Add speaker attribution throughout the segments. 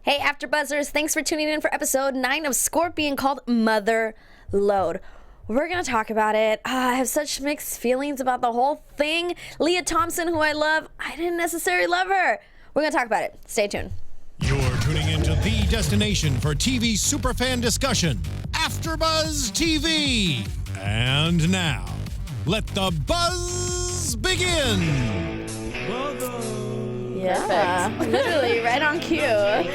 Speaker 1: Hey, AfterBuzzers, thanks for tuning in for episode 9 of Scorpion called Mother Load. We're going to talk about it. I have such mixed feelings about the whole thing. Leah Thompson, who I love, I didn't necessarily love her. We're going to talk about it. Stay tuned.
Speaker 2: You're tuning into the destination for TV superfan discussion, AfterBuzz TV. And now, let the buzz begin.
Speaker 1: Yeah, literally right on cue.
Speaker 3: Thank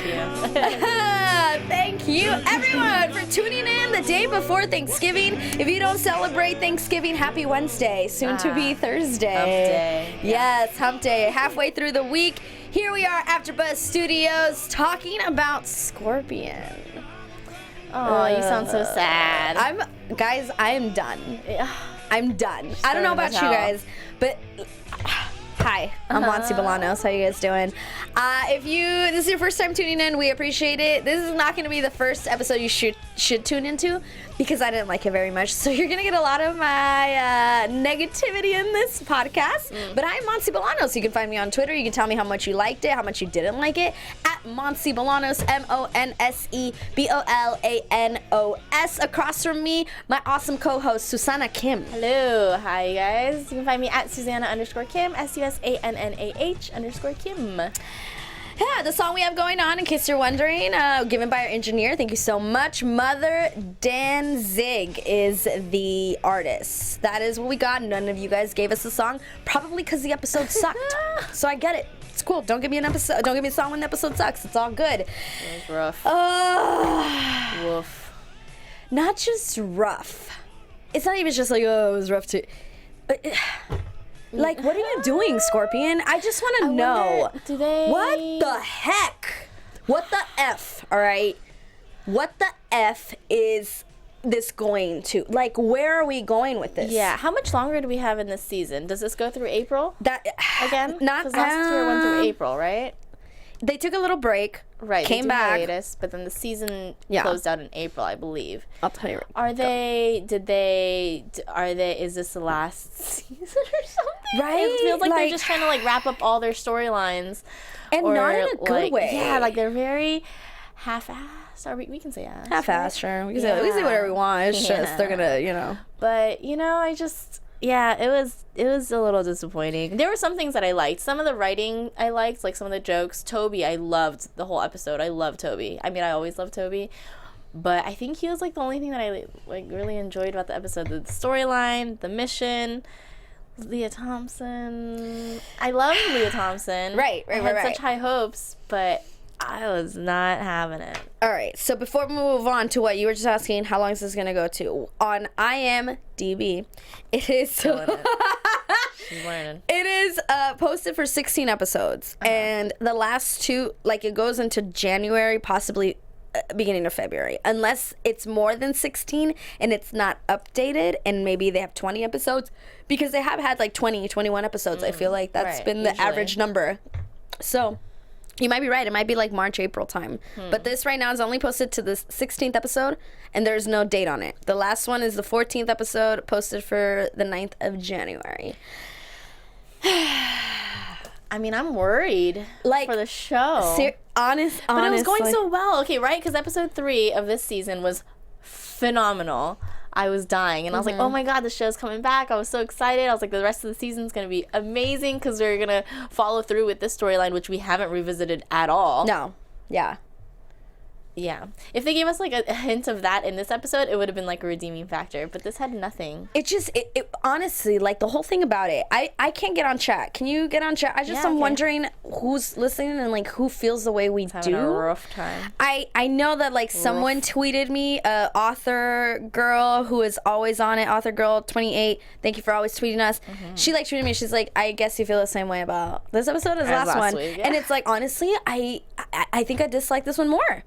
Speaker 3: you.
Speaker 1: Thank you, everyone, for tuning in the day before Thanksgiving. If you don't celebrate Thanksgiving, happy Wednesday, soon to be Thursday.
Speaker 3: Hump day.
Speaker 1: Yes, hump day. Halfway through the week, here we are, AfterBuzz Studios, talking about Scorpion.
Speaker 3: Oh, you sound so sad.
Speaker 1: I am done.
Speaker 3: Yeah.
Speaker 1: I'm done. I don't know about you guys, but hi, I'm Monse Bolanos. How you guys doing? If this is your first time tuning in, we appreciate it. This is not going to be the first episode you should tune into because I didn't like it very much. So you're going to get a lot of my negativity in this podcast. But I'm Monse Bolanos. You can find me on Twitter. You can tell me how much you liked it, how much you didn't like it, at Monse Bolanos, MonseBolanos. Across from me, my awesome co-host, Susannah Kim.
Speaker 3: Hello. Hi, guys. You can find me at Susannah_Kim, SUSANNAH_Kim.
Speaker 1: Yeah, the song we have going on, in case you're wondering, given by our engineer, thank you so much. Mother Danzig is the artist. That is what we got. None of you guys gave us a song, probably because the episode sucked. So I get it. It's cool. Don't give me a song when the episode sucks. It's all good.
Speaker 3: It was rough. Woof.
Speaker 1: Not just rough. It's not even just like, oh, it was rough too. But, like, what are you doing, Scorpion? I just want to know. What the heck? What the F, all right? What the F is this going to? Like, where are we going with this?
Speaker 3: Yeah. How much longer do we have in this season? Does this go through April? Again?
Speaker 1: Not
Speaker 3: because last year went through April, right?
Speaker 1: They took a little break.
Speaker 3: Right.
Speaker 1: Came
Speaker 3: they did
Speaker 1: back.
Speaker 3: Hiatus, but then the season closed out in April, I believe.
Speaker 1: I'll tell you.
Speaker 3: Is this the last season or something?
Speaker 1: Right?
Speaker 3: It feels like they're just trying to like wrap up all their storylines.
Speaker 1: And not in a good way.
Speaker 3: Yeah, like they're very half-assed. Or we can say ass.
Speaker 1: Half-assed, sure. We can say whatever we want. It's just, they're gonna,
Speaker 3: But, I just... Yeah, it was a little disappointing. There were some things that I liked. Some of the writing I liked, like some of the jokes. Toby, I loved the whole episode. I love Toby. I mean, I always love Toby. But I think he was like the only thing that I really enjoyed about the episode. The storyline, the mission, Leah Thompson. I love Leah Thompson.
Speaker 1: Right.
Speaker 3: I had such high hopes, but I was not having it.
Speaker 1: All right, so before we move on to what you were just asking, how long is this going to go to? On IMDb, it is...
Speaker 3: She's learning.
Speaker 1: It is posted for 16 episodes, and the last two, like, it goes into January, possibly beginning of February, unless it's more than 16 and it's not updated, and maybe they have 20 episodes, because they have had, like, 20, 21 episodes. I feel like that's been the average number. So... you might be right. It might be like March, April time. But this right now is only posted to the 16th episode, and there's no date on it. The last one is the 14th episode, posted for the 9th of January.
Speaker 3: I mean, I'm worried for the show.
Speaker 1: But
Speaker 3: it was going so well. Okay, right? Because episode 3 of this season was phenomenal. I was dying, and I was like, oh my god, the show's coming back. I was so excited. I was like, the rest of the season's going to be amazing because they're going to follow through with this storyline, which we haven't revisited at all.
Speaker 1: No. Yeah.
Speaker 3: Yeah. If they gave us like a hint of that in this episode, it would have been like a redeeming factor. But this had nothing.
Speaker 1: It just, it honestly, like the whole thing about it, I can't get on chat. Can you get on chat? I'm wondering who's listening and like who feels the way we do.
Speaker 3: A rough time.
Speaker 1: I know that like someone tweeted me, author girl who is always on it, author girl 28. Thank you for always tweeting us. She like tweeted me. She's like, I guess you feel the same way about this episode as last one.
Speaker 3: Week,
Speaker 1: And it's like, honestly, I think I dislike this one more.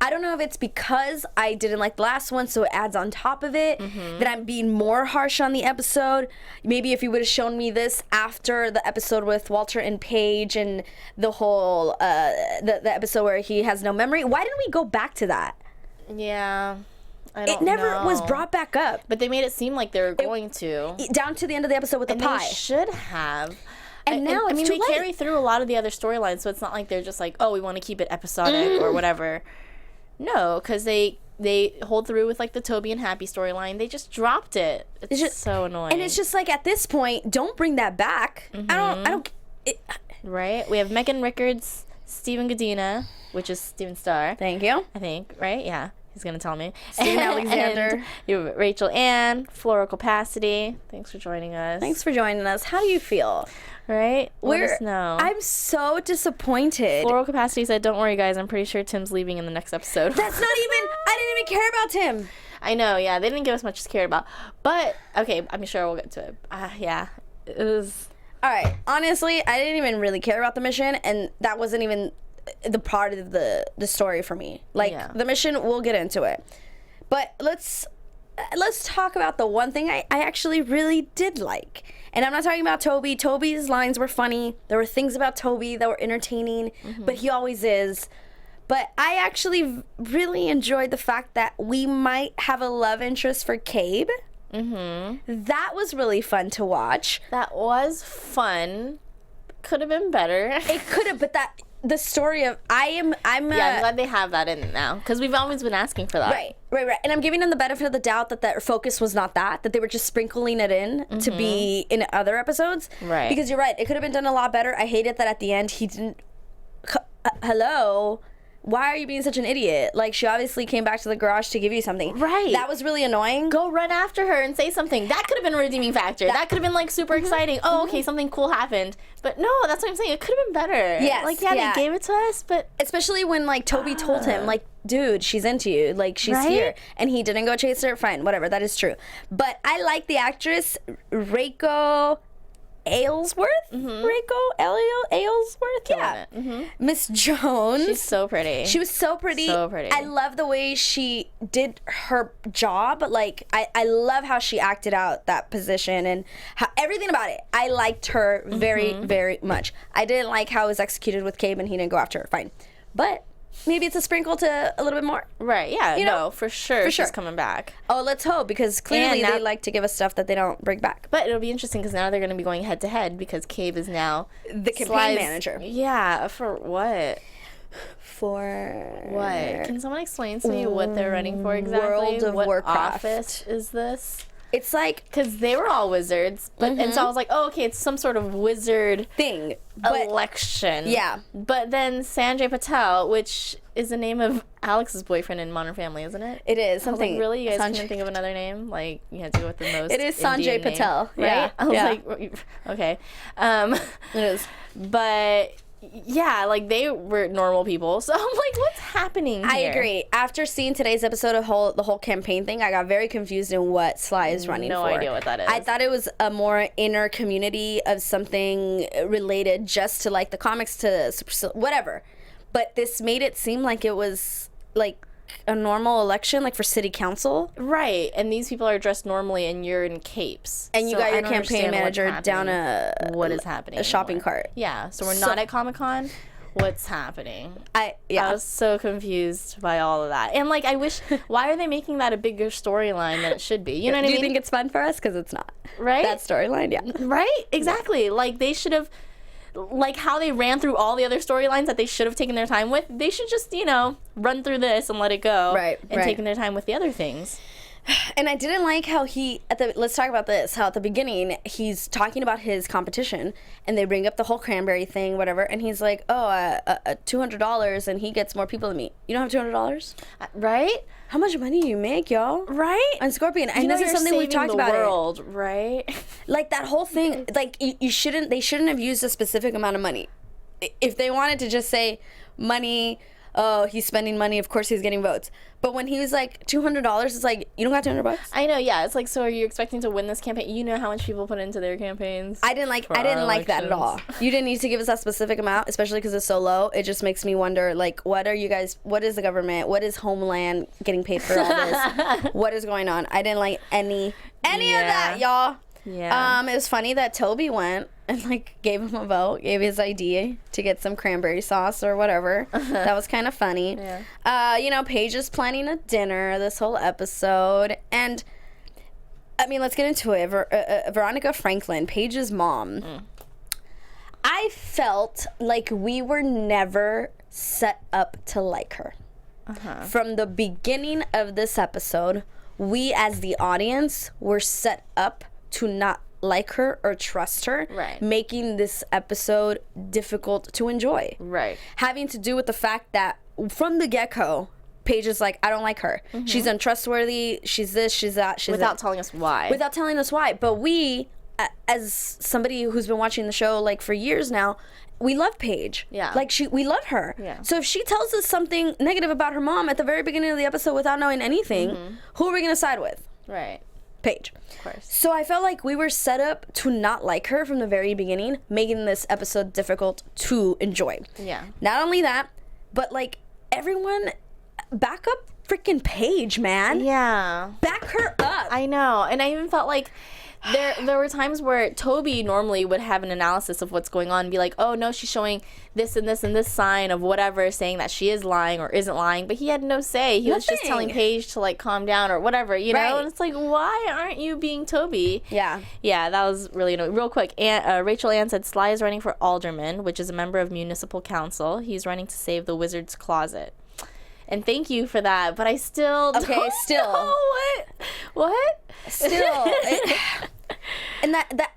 Speaker 1: I don't know if it's because I didn't like the last one, so it adds on top of it, that I'm being more harsh on the episode. Maybe if you would have shown me this after the episode with Walter and Paige and the whole, the episode where he has no memory, why didn't we go back to that?
Speaker 3: Yeah. I don't
Speaker 1: It never
Speaker 3: know.
Speaker 1: was brought back up.
Speaker 3: But they made it seem like they were going to.
Speaker 1: Down to the end of the episode with the
Speaker 3: And
Speaker 1: pie.
Speaker 3: they should have.
Speaker 1: And now it's too
Speaker 3: they
Speaker 1: late.
Speaker 3: carry through a lot of the other storylines, so it's not like they're just like, oh, we want to keep it episodic or whatever. No, because they hold through with like the Toby and Happy storyline. They just dropped it. It's just so annoying.
Speaker 1: And it's just like, at this point, don't bring that back. I don't.
Speaker 3: Right? We have Megan Rickards, Stephen Gadina, which is Steven Starr.
Speaker 1: Thank you.
Speaker 3: I think, right? Yeah. He's going to tell me.
Speaker 1: Steven Alexander.
Speaker 3: And you have Rachel Ann, Floral Capacity. Thanks for joining us.
Speaker 1: Thanks for joining us. How do you feel?
Speaker 3: Right? Let us know.
Speaker 1: I'm so disappointed.
Speaker 3: Floral Capacity said, don't worry, guys. I'm pretty sure Tim's leaving in the next episode.
Speaker 1: That's not even... I didn't even care about Tim.
Speaker 3: I know, yeah. They didn't give us much to care about. But, okay, I'm sure we'll get to it. Yeah. It was...
Speaker 1: All right. Honestly, I didn't even really care about the mission, and that wasn't even the part of the story for me. Like, the mission, we'll get into it. But let's talk about the one thing I actually really did like. And I'm not talking about Toby. Toby's lines were funny. There were things about Toby that were entertaining, but he always is. But I actually really enjoyed the fact that we might have a love interest for Cabe. That was really fun to watch.
Speaker 3: That was fun. Could have been better.
Speaker 1: It could have, but the story of I'm
Speaker 3: glad they have that in it now, because we've always been asking for that.
Speaker 1: Right. And I'm giving them the benefit of the doubt that their focus was not that they were just sprinkling it in to be in other episodes.
Speaker 3: Right.
Speaker 1: Because you're right, it could have been done a lot better. I hated that at the end he didn't. Hello. Why are you being such an idiot? Like, she obviously came back to the garage to give you something.
Speaker 3: Right.
Speaker 1: That was really annoying.
Speaker 3: Go run after her and say something. That could have been a redeeming factor. That could have been, like, super exciting. Oh, okay, something cool happened. But no, that's what I'm saying. It could have been better.
Speaker 1: Yes.
Speaker 3: Like, they gave it to us, but...
Speaker 1: Especially when, like, Toby told him, like, dude, she's into you. Like, she's here. And he didn't go chase her. Fine, whatever. That is true. But I like the actress, Reiko Aylesworth? Aylesworth? Yeah. Miss Jones.
Speaker 3: She's so pretty.
Speaker 1: She was so pretty.
Speaker 3: So pretty.
Speaker 1: I love the way she did her job. Like, I love how she acted out that position and how everything about it. I liked her very, very much. I didn't like how it was executed with Cabe and he didn't go after her. Fine. But maybe it's a sprinkle to a little bit more.
Speaker 3: Right, yeah,
Speaker 1: you know?
Speaker 3: for sure she's coming back.
Speaker 1: Oh, let's hope, because clearly they like to give us stuff that they don't bring back.
Speaker 3: But it'll be interesting because now they're going to be going head to head because Cabe is now
Speaker 1: the campaign manager.
Speaker 3: Yeah, for what?
Speaker 1: For
Speaker 3: what? Can someone explain to me what they're running for exactly?
Speaker 1: World of
Speaker 3: what
Speaker 1: Warcraft.
Speaker 3: Office is this?
Speaker 1: It's like,
Speaker 3: because they were all wizards, but and so I was like, oh, okay, it's some sort of wizard
Speaker 1: thing,
Speaker 3: election.
Speaker 1: Yeah.
Speaker 3: But then Sanjay Patel, which is the name of Alex's boyfriend in Modern Family, isn't it?
Speaker 1: It is something.
Speaker 3: Like, really, you guys couldn't think of another name? Like, you had to go with the most.
Speaker 1: It is Sanjay Patel,
Speaker 3: name, right?
Speaker 1: Yeah.
Speaker 3: I was like, okay.
Speaker 1: It is.
Speaker 3: But yeah, like, they were normal people. So I'm like, what's happening here?
Speaker 1: I agree. After seeing today's episode of the whole campaign thing, I got very confused in what Sly is running for.
Speaker 3: No idea what that is.
Speaker 1: I thought it was a more inner community of something related just to, like, the comics to whatever. But this made it seem like it was, like, a normal election, like for city council.
Speaker 3: Right. And these people are dressed normally and you're in capes.
Speaker 1: And you got your campaign manager down
Speaker 3: what is happening?
Speaker 1: A shopping cart.
Speaker 3: Yeah. So we're not at Comic-Con. What's happening? I was so confused by all of that. And, like, I wish, why are they making that a bigger storyline than it should be? You know what I mean?
Speaker 1: Do you think it's fun for us? Because it's not.
Speaker 3: Right?
Speaker 1: That storyline, yeah.
Speaker 3: Right? Exactly. Like, they should have, like, how they ran through all the other storylines that they should have taken their time with, they should just, you know, run through this and let it go.
Speaker 1: Right.
Speaker 3: And taking their time with the other things.
Speaker 1: And I didn't like how let's talk about this, how at the beginning he's talking about his competition and they bring up the whole cranberry thing, whatever, and he's like, oh, $200 and he gets more people than me. You don't have $200?
Speaker 3: Right?
Speaker 1: How much money do you make, y'all?
Speaker 3: Right?
Speaker 1: On Scorpion. And this is something we've talked about.
Speaker 3: World, right?
Speaker 1: Like, that whole thing, like, they shouldn't have used a specific amount of money. If they wanted to just say money, oh, he's spending money, of course he's getting votes. But when he was like, $200, it's like, you don't got $200?
Speaker 3: I know, yeah. It's like, so are you expecting to win this campaign? You know how much people put into their campaigns?
Speaker 1: I didn't like that at all. You didn't need to give us that specific amount, especially because it's so low. It just makes me wonder, like, what is the government? What is Homeland getting paid for all this? What is going on? I didn't like any of that, y'all.
Speaker 3: Yeah.
Speaker 1: It was funny that Toby went and, like, gave him a vote, gave his ID to get some cranberry sauce or whatever. That was kind of funny.
Speaker 3: Yeah.
Speaker 1: You know, Paige is planning a dinner this whole episode. And, I mean, let's get into it. Veronica Franklin, Paige's mom. I felt like we were never set up to like her. From the beginning of this episode, we as the audience were set up to not like her or trust her,
Speaker 3: right,
Speaker 1: making this episode difficult to enjoy.
Speaker 3: Right.
Speaker 1: Having to do with the fact that from the get-go, Paige is like, I don't like her. She's untrustworthy. She's this, she's that, she's
Speaker 3: Without
Speaker 1: that.
Speaker 3: telling us why.
Speaker 1: Without telling us why. But we, as somebody who's been watching the show like for years now, we love Paige.
Speaker 3: Yeah.
Speaker 1: Like we love her.
Speaker 3: Yeah.
Speaker 1: So if she tells us something negative about her mom at the very beginning of the episode without knowing anything, who are we going to side with?
Speaker 3: Right.
Speaker 1: Paige.
Speaker 3: Of course.
Speaker 1: So I felt like we were set up to not like her from the very beginning, making this episode difficult to enjoy.
Speaker 3: Yeah.
Speaker 1: Not only that, but like everyone, back up freaking Paige, man.
Speaker 3: Yeah.
Speaker 1: Back her up.
Speaker 3: I know. And I even felt like there were times where Toby normally would have an analysis of what's going on and be like, oh no, she's showing this and this and this sign of whatever, saying that she is lying or isn't lying, but he had no say. He was just telling Paige to like calm down or whatever, you know?
Speaker 1: Right.
Speaker 3: And it's like, why aren't you being Toby?
Speaker 1: Yeah.
Speaker 3: Yeah, that was really annoying. Real quick, Rachel Ann said Sly is running for alderman, which is a member of municipal council. He's running to save the wizard's closet. And thank you for that, but I still don't know what?
Speaker 1: Still. And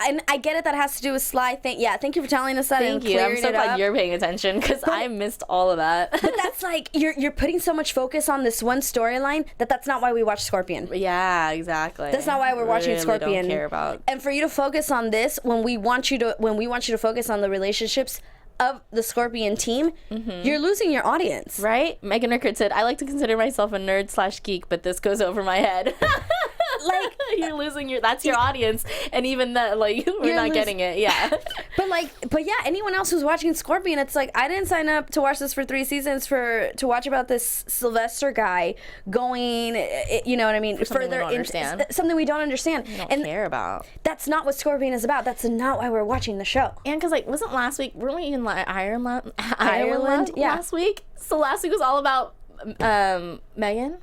Speaker 1: and I get it, that has to do with Sly. Thank you for telling us that.
Speaker 3: Thank
Speaker 1: and
Speaker 3: you. I'm
Speaker 1: clearing
Speaker 3: so
Speaker 1: it
Speaker 3: glad
Speaker 1: up.
Speaker 3: you're paying attention because I missed all of that.
Speaker 1: But that's like you're putting so much focus on this one storyline that's not why we watch Scorpion.
Speaker 3: Yeah, exactly.
Speaker 1: That's not why we're watching
Speaker 3: really
Speaker 1: Scorpion.
Speaker 3: Don't care about.
Speaker 1: And for you to focus on this when we want you to focus on the relationships of the Scorpion team, you're losing your audience.
Speaker 3: Right? Megan Rickard said, I like to consider myself a nerd/geek, but this goes over my head. Like, you're losing that's your audience, and even that, like, we're not getting it. Yeah.
Speaker 1: But yeah, anyone else who's watching Scorpion, it's like, I didn't sign up to watch this for 3 seasons to watch about this Sylvester guy going, you know what I mean,
Speaker 3: something we don't understand.
Speaker 1: Something we don't understand.
Speaker 3: We don't care about.
Speaker 1: That's not what Scorpion is about. That's not why we're watching the show.
Speaker 3: And because, like, weren't we in Ireland
Speaker 1: Yeah.
Speaker 3: last week? So last week was all about Megan.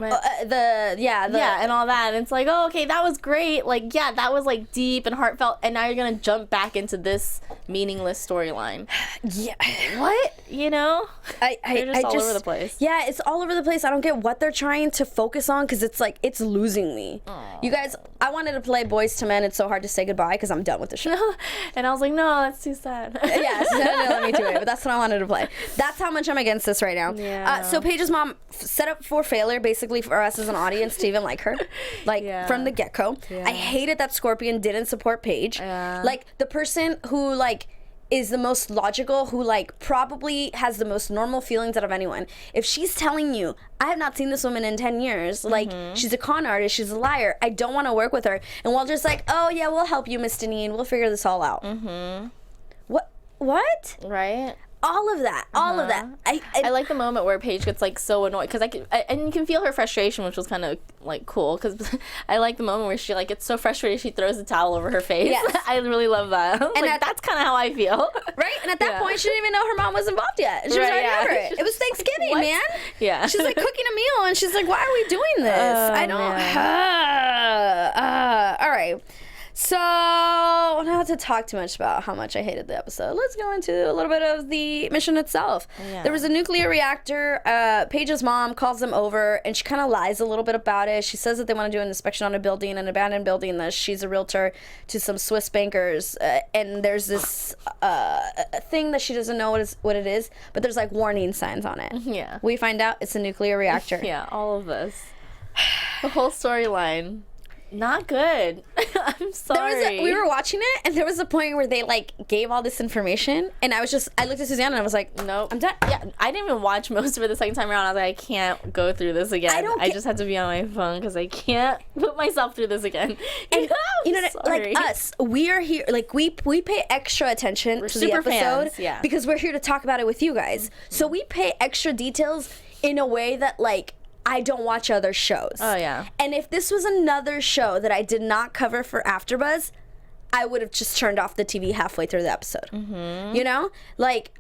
Speaker 3: And all that, and it's like, oh, okay, that was great, like, yeah, that was like deep and heartfelt, and now you're gonna jump back into this meaningless storyline. Yeah. What? You know? They're just all over the place.
Speaker 1: Yeah, it's all over the place. I don't get what they're trying to focus on, because it's like, it's losing me. Aww. You guys, I wanted to play Boys to Men, It's So Hard to Say Goodbye, because I'm done with the show.
Speaker 3: And I was like, no, that's too sad.
Speaker 1: Yeah, so let me do it, but that's what I wanted to play. That's how much I'm against this right now.
Speaker 3: Yeah.
Speaker 1: So Paige's mom set up for failure, basically, for us as an audience to even like her, like from the get-go. I hated that Scorpion didn't support Paige. Like the person who like is the most logical, who like probably has the most normal feelings out of anyone. If she's telling you, I have not seen this woman in 10 years, like she's a con artist, she's a liar, I don't want to work with her, and Walter's like, oh yeah, we'll help you, Miss Deneen, we'll figure this all out. What?
Speaker 3: Right?
Speaker 1: All of that. I
Speaker 3: like the moment where Paige gets like so annoyed because and you can feel her frustration, which was kind of like cool, because I like the moment where she like gets so frustrated she throws the towel over her face. Yes. I really love that. And like, that's kind of how I feel.
Speaker 1: Right? And at that point, she didn't even know her mom was involved yet. She was already over it. It was Thanksgiving, man. Yeah. She's like cooking a meal, and she's like, "Why are we doing this? I don't." All right. So, not to talk too much about how much I hated the episode, let's go into a little bit of the mission itself. Yeah. There was a nuclear reactor. Paige's mom calls them over, and she kind of lies a little bit about it. She says that they want to do an inspection on a building, an abandoned building, that she's a realtor to some Swiss bankers, and there's this thing that she doesn't know what it is, but there's like warning signs on it. Yeah. We find out it's a nuclear reactor.
Speaker 3: Yeah, all of this. The whole storyline. Not good. I'm sorry.
Speaker 1: We were watching it, and there was a point where they like gave all this information, and I looked at Susannah and I was like, nope, I'm done.
Speaker 3: Yeah, I didn't even watch most of it the second time around. I was like, I can't go through this again. I just had to be on my phone because I can't put myself through this again.
Speaker 1: And you know, like us, we are here, like we pay extra attention to the episode because we're here to talk about it with you guys. So we pay extra details in a way that like I don't watch other shows.
Speaker 3: Oh, yeah.
Speaker 1: And if this was another show that I did not cover for AfterBuzz, I would have just turned off the TV halfway through the episode. Mm-hmm. You know? Like,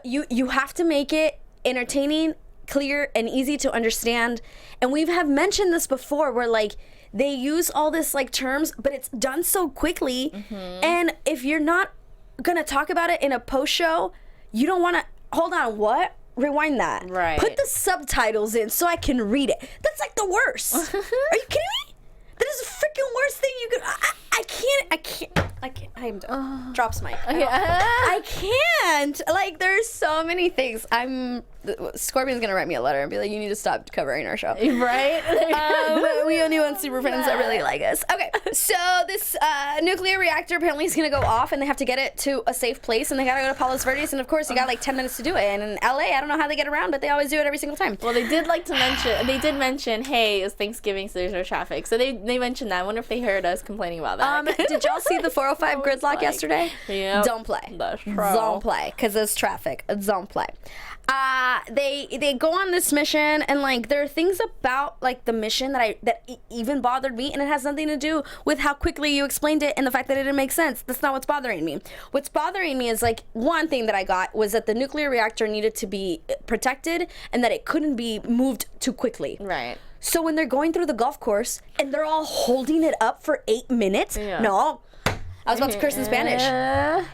Speaker 1: you have to make it entertaining, clear, and easy to understand. And we have mentioned this before, where, like, they use all this, like, terms, but it's done so quickly. Mm-hmm. And if you're not gonna talk about it in a post show, you don't want to. Hold on, what? Rewind that.
Speaker 3: Right.
Speaker 1: Put the subtitles in so I can read it. That's like the worst. Are you kidding me? That is the freaking worst thing you could. I can't. I'm done. Drops mic. I can't. Like, there's so many things. Scorpion's gonna write me a letter and be like, you need to stop covering our show.
Speaker 3: Right?
Speaker 1: We only want super fans that really like us. Okay, so this nuclear reactor apparently is gonna go off, and they have to get it to a safe place, and they gotta go to Palos Verdes, and of course, you got like 10 minutes to do it. And in LA, I don't know how they get around, but they always do it every single time.
Speaker 3: Well, they did mention, hey, it's Thanksgiving, so there's no traffic. So they mentioned that. I wonder if they heard us complaining about that.
Speaker 1: Did y'all see the 405 gridlock yesterday?
Speaker 3: Yeah.
Speaker 1: Don't play.
Speaker 3: That's true.
Speaker 1: Don't play, because there's traffic. Don't play. They go on this mission, and like there are things about like the mission that even bothered me, and it has nothing to do with how quickly you explained it and the fact that it didn't make sense. That's not what's bothering me. What's bothering me is like one thing that I got was that the nuclear reactor needed to be protected and that it couldn't be moved too quickly.
Speaker 3: Right.
Speaker 1: So when they're going through the golf course and they're all holding it up for 8 minutes, no. I was about to curse in Spanish.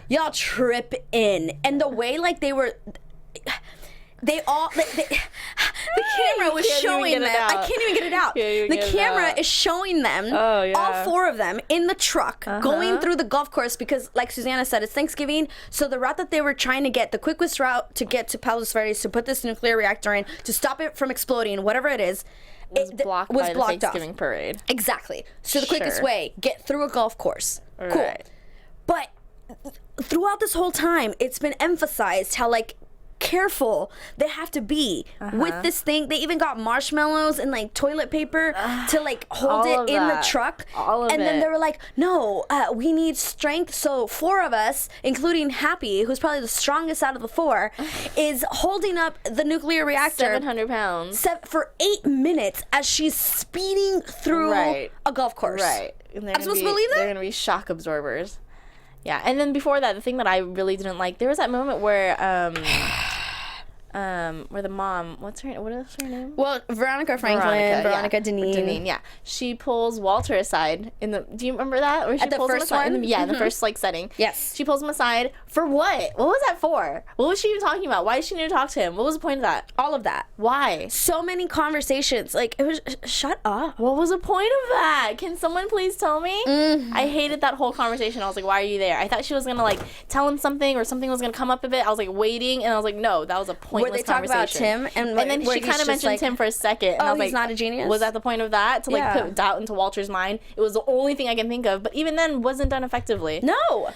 Speaker 1: Y'all trip in. And the way like they were, the camera was showing them. I can't even get it out. The camera is showing them, all 4 of them in the truck going through the golf course because, like Susannah said, it's Thanksgiving. So the route that they were trying to get, the quickest route to get to Palos Verdes to put this nuclear reactor in, to stop it from exploding, whatever it is,
Speaker 3: was blocked by the Thanksgiving parade.
Speaker 1: Exactly. So the quickest way, get through a golf course. Cool.
Speaker 3: Right.
Speaker 1: But throughout this whole time, it's been emphasized how like careful they have to be with this thing. They even got marshmallows and like toilet paper to like hold it in the truck. And then they were like, no, we need strength. So 4 of us, including Happy, who's probably the strongest out of the 4, is holding up the nuclear reactor
Speaker 3: 700 pounds
Speaker 1: for 8 minutes as she's speeding through a golf course.
Speaker 3: Right.
Speaker 1: I'm supposed to believe that?
Speaker 3: They're gonna be shock absorbers. Yeah, and then before that, the thing that I really didn't like, there was that moment where the mom, what is her name?
Speaker 1: Well, Veronica Franklin, Veronica Deneen.
Speaker 3: Yeah. She pulls Walter aside do you remember that? Or she
Speaker 1: At the
Speaker 3: pulls him
Speaker 1: first
Speaker 3: aside
Speaker 1: one?
Speaker 3: in the first like setting.
Speaker 1: Yes.
Speaker 3: She pulls him aside for what? What was that for? What was she even talking about? Why did she need to talk to him? What was the point of that?
Speaker 1: All of that.
Speaker 3: Why?
Speaker 1: So many conversations. Like, it was, shut up.
Speaker 3: What was the point of that? Can someone please tell me? I hated that whole conversation. I was like, why are you there? I thought she was going to like tell him something or something was going to come up a bit. I was like waiting and I was like, no, that was a pointless conversation.
Speaker 1: Where they talk about Tim and
Speaker 3: then she kind of mentioned Tim for a second. And I was
Speaker 1: he's not a genius?
Speaker 3: Was that the point of that? To like put doubt into Walter's mind? It was the only thing I can think of. But even then, wasn't done effectively.
Speaker 1: No.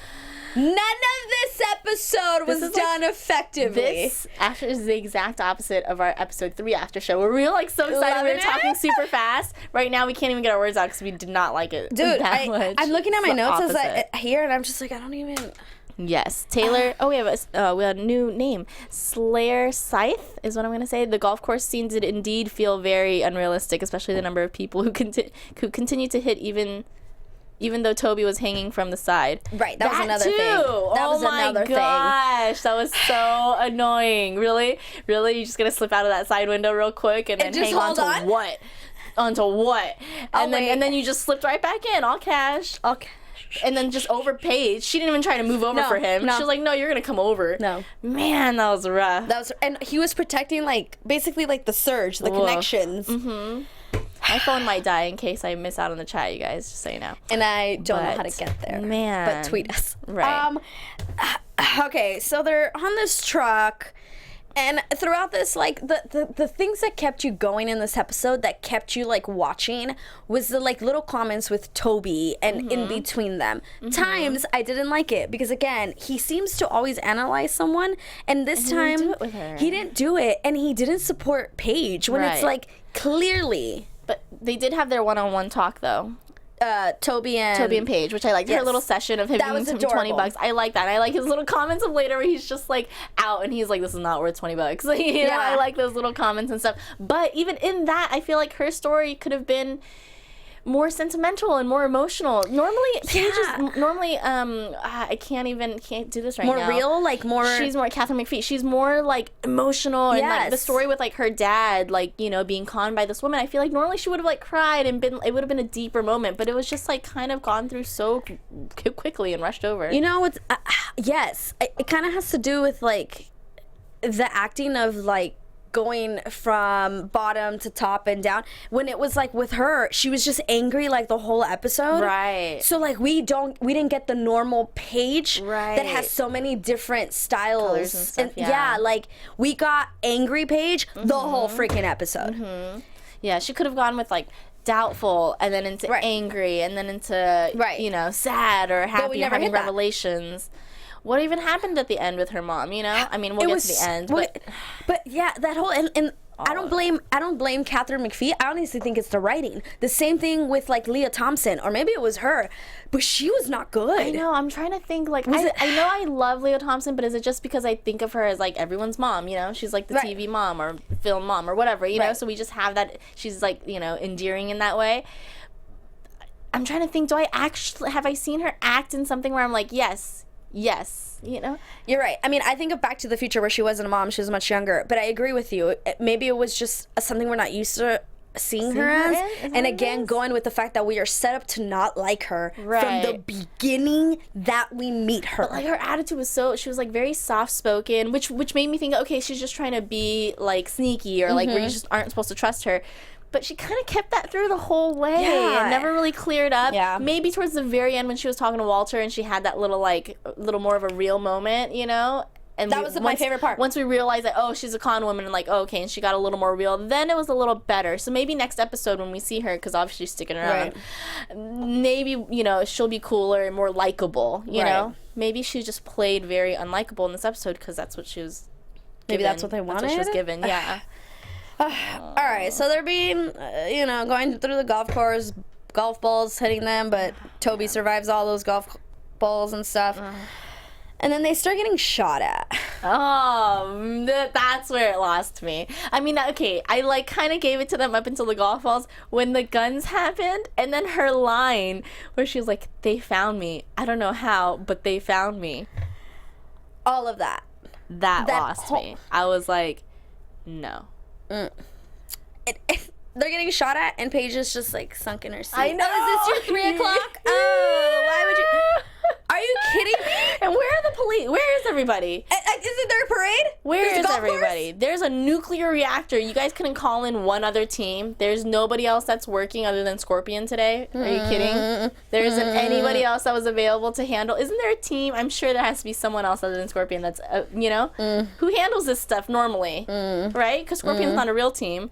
Speaker 1: None of this episode was done effectively.
Speaker 3: This after is the exact opposite of our episode 3 after show, where we were like so excited. We were talking super fast. Right now, we can't even get our words out because we did not like it.
Speaker 1: Dude,
Speaker 3: that much.
Speaker 1: I'm looking at my notes as I hear, and I'm just like, I don't even.
Speaker 3: Yes, Taylor. We have a new name. Slayer Scythe is what I'm gonna say. The golf course scene did indeed feel very unrealistic, especially the number of people who continue to hit even though Toby was hanging from the side.
Speaker 1: Right, that was another thing.
Speaker 3: That was another thing. Oh my gosh, that was so annoying. Really, you're just gonna slip out of that side window real quick and then hang on to what? Onto what? And then you just slipped right back in, all cash.
Speaker 1: Okay.
Speaker 3: And then just over Paige. She didn't even try to move over for him.
Speaker 1: No.
Speaker 3: She was like, no, you're going to come over.
Speaker 1: No.
Speaker 3: Man, that was rough.
Speaker 1: And he was protecting, like, basically, like, the surge, the connections.
Speaker 3: Mm-hmm. My phone might die in case I miss out on the chat, you guys, just so you know.
Speaker 1: And I don't know how to get there.
Speaker 3: Man.
Speaker 1: But tweet us.
Speaker 3: Right.
Speaker 1: Okay, so they're on this truck. And throughout this, like, the things that kept you going in this episode, that kept you, like, watching, was the, like, little comments with Toby and in between them. Times, I didn't like it, because, again, he seems to always analyze someone, and this time, he didn't do it, and he didn't support Paige, when it's, like, clearly.
Speaker 3: But they did have their one-on-one talk, though.
Speaker 1: Toby and
Speaker 3: Paige, which I liked. Her little session of him giving him $20. I like that. I like his little comments of later where he's just like out and he's like, this is not worth $20. You know, I like those little comments and stuff. But even in that, I feel like her story could have been more sentimental and more emotional. Normally, Paige is normally I can't do this right now.
Speaker 1: More real, like more.
Speaker 3: She's more Catherine McPhee. She's more like emotional, and like the story with like her dad, like, you know, being conned by this woman. I feel like normally she would have like cried and it would have been a deeper moment, but it was just like kind of gone through so quickly and rushed over.
Speaker 1: You know what's? Yes, it kind of has to do with like the acting of like going from bottom to top and down. When it was like with her, she was just angry like the whole episode.
Speaker 3: Right.
Speaker 1: So like we didn't get the normal Paige that has so many different styles.
Speaker 3: Colors and stuff,
Speaker 1: yeah, like we got angry Paige the whole freaking episode.
Speaker 3: Yeah, she could have gone with like doubtful and then into angry and then into you know, sad or happy or having revelations. What even happened at the end with her mom, you know? I mean, we'll get to the end,
Speaker 1: but yeah, that whole and I don't blame Catherine McPhee. I honestly think it's the writing. The same thing with like Leah Thompson, or maybe it was her, but she was not good.
Speaker 3: I know. I'm trying to think. Like, I know I love Leah Thompson, but is it just because I think of her as like everyone's mom? You know, she's like the TV mom or film mom or whatever. You know, so we just have that. She's like, you know, endearing in that way. I'm trying to think. Have I seen her act in something where I'm like, yes, you know?
Speaker 1: You're right. I mean, I think of Back to the Future where she wasn't a mom, she was much younger, but I agree with you. Maybe it was just something we're not used to seeing her as. And again, going with the fact that we are set up to not like her from the beginning that we meet her.
Speaker 3: But like her attitude was she was like very soft-spoken, which made me think, okay, she's just trying to be like sneaky or like where you just aren't supposed to trust her. But she kind of kept that through the whole way and never really cleared up. Yeah. Maybe towards the very end when she was talking to Walter and she had that little more of a real moment, you know? And
Speaker 1: that was my favorite part.
Speaker 3: Once we realized that, oh, she's a con woman and like, oh, okay, and she got a little more real, then it was a little better. So maybe next episode when we see her, because obviously she's sticking around, maybe, you know, she'll be cooler and more likable, you know? Maybe she just played very unlikable in this episode because that's what she was
Speaker 1: Maybe that's what they wanted?
Speaker 3: That's what she was given, yeah.
Speaker 1: All right, so they're being, you know, going through the golf course, golf balls hitting them, but Toby survives all those golf balls and stuff. And then they start getting shot at.
Speaker 3: Oh, that's where it lost me. I mean, okay, I like kind of gave it to them up until the golf balls. When the guns happened, and then her line where she was like, they found me. I don't know how, but they found me.
Speaker 1: All of that.
Speaker 3: That lost me. I was like, no.
Speaker 1: They're getting shot at, and Paige is just like sunk in her seat.
Speaker 3: I know.
Speaker 1: Oh, is this your 3 o'clock? Oh, why would you? Are you kidding me?
Speaker 3: And where are the police? Where is everybody?
Speaker 1: Isn't there a parade?
Speaker 3: Where is everybody? There's a nuclear reactor. You guys couldn't call in one other team. There's nobody else that's working other than Scorpion today. Are you kidding? There isn't anybody else that was available to handle. Isn't there a team? I'm sure there has to be someone else other than Scorpion that's, you know, who handles this stuff normally, right? Because Scorpion's not a real team.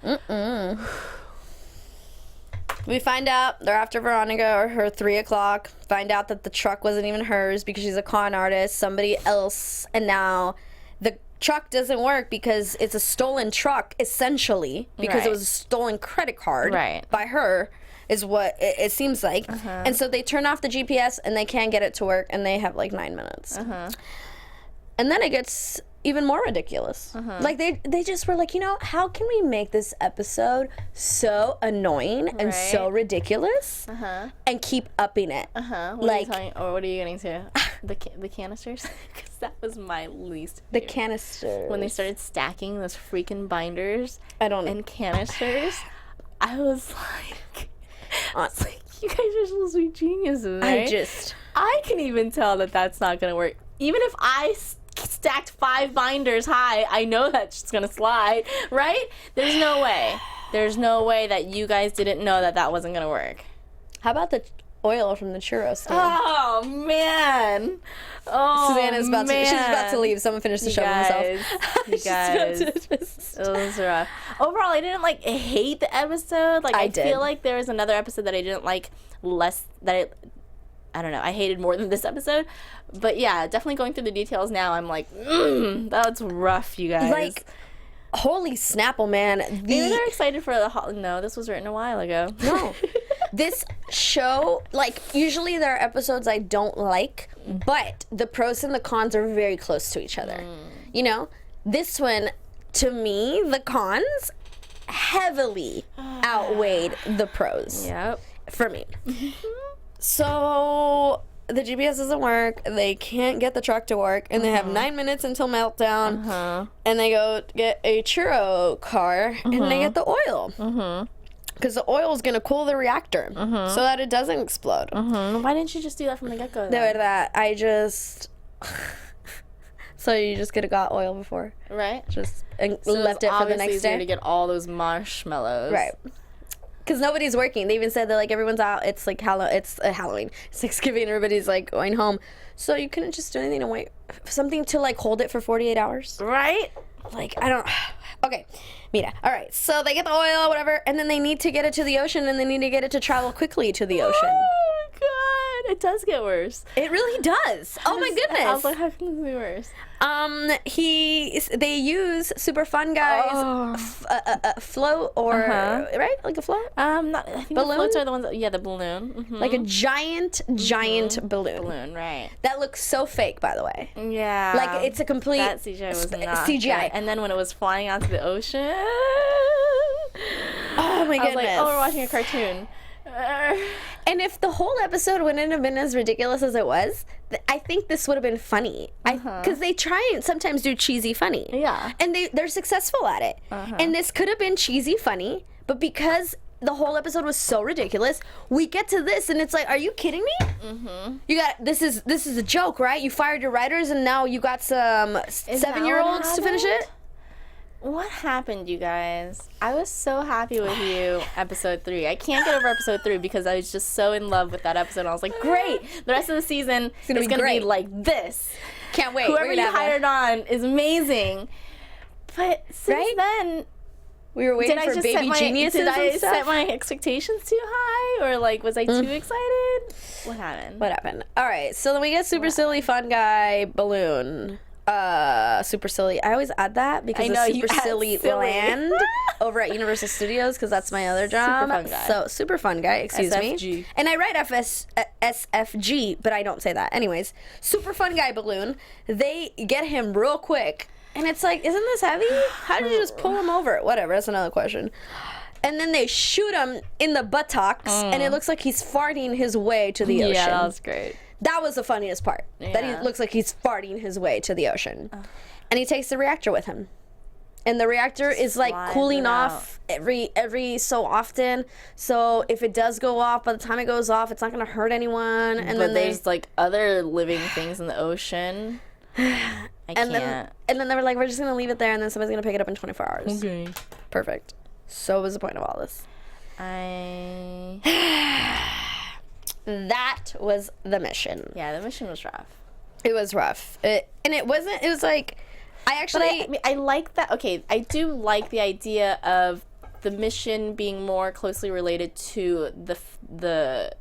Speaker 1: We find out they're after Veronica or her 3 o'clock. Find out that the truck wasn't even hers because she's a con artist, somebody else. And now the truck doesn't work because it's a stolen truck, essentially, because it was a stolen credit card by her, is what it seems like. And so they turn off the GPS and they can't get it to work, and they have like 9 minutes. And then it gets even more ridiculous. Like they just were like, you know, how can we make this episode so annoying and so ridiculous and keep upping it?
Speaker 3: Like, what are you getting to? The canisters? Because that was my least favorite.
Speaker 1: The canisters.
Speaker 3: When they started stacking those freaking binders
Speaker 1: and
Speaker 3: canisters, I was like, you guys are supposed to be geniuses, right? I can even tell that that's not going to work. Even if I stacked 5 binders high, I know that's just gonna slide, right? There's no way that you guys didn't know that that wasn't gonna work.
Speaker 1: How about the oil from the churro stand?
Speaker 3: Oh man.
Speaker 1: Susanna's about to leave. Someone finish the show himself.
Speaker 3: You guys. It was rough. Overall, I didn't like hate the episode. Like I feel like there was another episode that I didn't like less, that I don't know, I hated more than this episode. But yeah, definitely going through the details now, I'm like, that's rough, you guys.
Speaker 1: Like, holy snapple, man.
Speaker 3: Maybe they're excited for the No, this was written a while ago.
Speaker 1: No. This show, like, usually there are episodes I don't like, but the pros and the cons are very close to each other. You know? This one, to me, the cons heavily outweighed the pros.
Speaker 3: Yep.
Speaker 1: for me. So the GPS doesn't work. They can't get the truck to work, and they have 9 minutes until meltdown. And they go get a churro car, and they get the oil. Because the oil is going to cool the reactor so that it doesn't explode.
Speaker 3: Why didn't you just do that from the get-go?
Speaker 1: De verdad, I just... So you just could have got oil before.
Speaker 3: Right.
Speaker 1: Just and left it for the next day.
Speaker 3: To get all those marshmallows.
Speaker 1: Right. Because nobody's working. They even said that, like, everyone's out. It's, like, Halloween. It's Thanksgiving. Everybody's, like, going home. So you couldn't just do anything to wait. Something to, like, hold it for 48 hours.
Speaker 3: Right?
Speaker 1: Like, I don't... Okay. Mira. All right. So they get the oil, whatever, and then they need to get it to the ocean, and they need to get it to travel quickly to the ocean.
Speaker 3: Oh, God. It does get worse.
Speaker 1: It really does. Oh, my goodness.
Speaker 3: I was like, how can this be worse?
Speaker 1: They use Super Fun Guy's float or right, like a float.
Speaker 3: I think
Speaker 1: balloon?
Speaker 3: the floats are the ones. The balloon.
Speaker 1: Like a giant balloon.
Speaker 3: Balloon, right?
Speaker 1: That looks so fake, by the way.
Speaker 3: Yeah.
Speaker 1: Like it's a complete
Speaker 3: that CGI was not
Speaker 1: CGI.
Speaker 3: Good. And then when it was flying out to the ocean,
Speaker 1: oh my goodness!
Speaker 3: I was like, oh, we're watching a cartoon.
Speaker 1: And if the whole episode wouldn't have been as ridiculous as it was, I think this would have been funny. Because they try and sometimes do cheesy funny.
Speaker 3: Yeah.
Speaker 1: And they're successful at it. And this could have been cheesy funny, but because the whole episode was so ridiculous, we get to this and it's like, are you kidding me? You got this is a joke, right? You fired your writers and now you got some 7-year-olds to finish it?
Speaker 3: What happened, you guys? I was so happy with you, episode 3. I can't get over episode 3 because I was just so in love with that episode. I was like, great. The rest of the season is going to be like this.
Speaker 1: Can't wait.
Speaker 3: Whoever you hired on is amazing. But since then,
Speaker 1: we were waiting for baby geniuses.
Speaker 3: Did I set my expectations too high? Or like, was I too excited? What happened?
Speaker 1: All right. So then we get super silly fun guy balloon. Super silly. I always add that because of Super Silly Land over at Universal Studios because that's my other job.
Speaker 3: Super fun guy.
Speaker 1: So super fun guy. Excuse
Speaker 3: SFG.
Speaker 1: me. And I write SFG, but I don't say that. Anyways, super fun guy balloon. They get him real quick, and it's like, isn't this heavy? How did you just pull him over? Whatever. That's another question. And then they shoot him in the buttocks, and it looks like he's farting his way to the ocean.
Speaker 3: Yeah, that was great.
Speaker 1: That was the funniest part.
Speaker 3: Yeah.
Speaker 1: That he looks like he's farting his way to the ocean. And he takes the reactor with him. And the reactor is like cooling off every so often. So if it does go off, by the time it goes off, it's not going to hurt anyone. And
Speaker 3: but
Speaker 1: then
Speaker 3: there's like other living things in the ocean. I can't.
Speaker 1: And then they were like, we're just going to leave it there and then somebody's going to pick it up in 24 hours.
Speaker 3: Okay.
Speaker 1: Perfect. So what was the point of all this? That was the mission.
Speaker 3: Yeah, the mission was rough.
Speaker 1: It was rough. It was like,
Speaker 3: I like that. Okay, I do like the idea of the mission being more closely related to the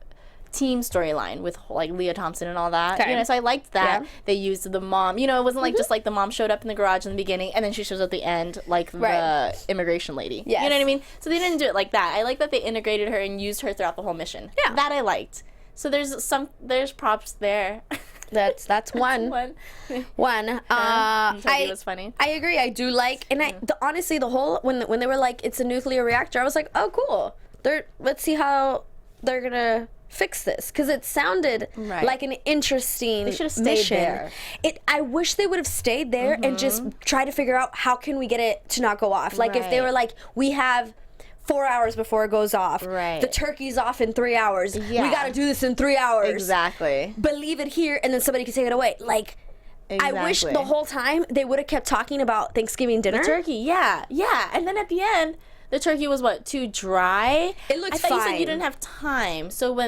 Speaker 3: team storyline with like Leah Thompson and all that.
Speaker 1: Okay.
Speaker 3: You know, so I liked that.
Speaker 1: Yeah.
Speaker 3: They used the mom. You know, it wasn't like just like the mom showed up in the garage in the beginning and then she shows up at the end like the immigration lady.
Speaker 1: Yes.
Speaker 3: You know what I mean? So they didn't do it like that. I like that they integrated her and used her throughout the whole mission.
Speaker 1: Yeah.
Speaker 3: That I liked. So there's props there.
Speaker 1: That's one. One.
Speaker 3: It was funny.
Speaker 1: I agree. I do like, and honestly, the whole when they were like, it's a nuclear reactor, I was like, oh, cool. Let's see how they're gonna fix this because it sounded like an interesting
Speaker 3: They should have stayed
Speaker 1: mission.
Speaker 3: there.
Speaker 1: I wish they would have stayed there and just try to figure out how can we get it to not go off. Like if they were like, we have 4 hours before it goes off.
Speaker 3: Right.
Speaker 1: The turkey's off in 3 hours.
Speaker 3: Yeah.
Speaker 1: We got to do this in 3 hours.
Speaker 3: Exactly.
Speaker 1: But leave it here, and then somebody can take it away. Like, I wish the whole time they would have kept talking about Thanksgiving dinner.
Speaker 3: The turkey, yeah. And then at the end, the turkey was what, too dry?
Speaker 1: It looked
Speaker 3: I thought
Speaker 1: fine.
Speaker 3: you said you didn't have time. So you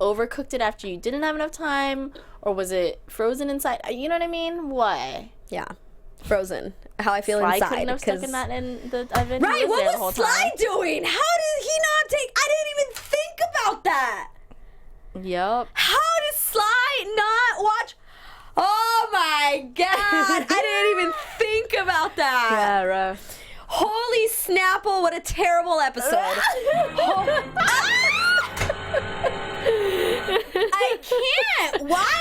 Speaker 3: overcooked it after you didn't have enough time, or was it frozen inside? You know what I mean? Why?
Speaker 1: Yeah, frozen. How I feel
Speaker 3: Sly
Speaker 1: inside.
Speaker 3: couldn't have stuck in that in the oven.
Speaker 1: Right, what was Sly
Speaker 3: time.
Speaker 1: doing? How did he not take? I didn't even think about that.
Speaker 3: Yep.
Speaker 1: How did Sly not watch? Oh my God! I didn't even think about that.
Speaker 3: Yeah, rough.
Speaker 1: Holy Snapple! What a terrible episode. I can't. Why?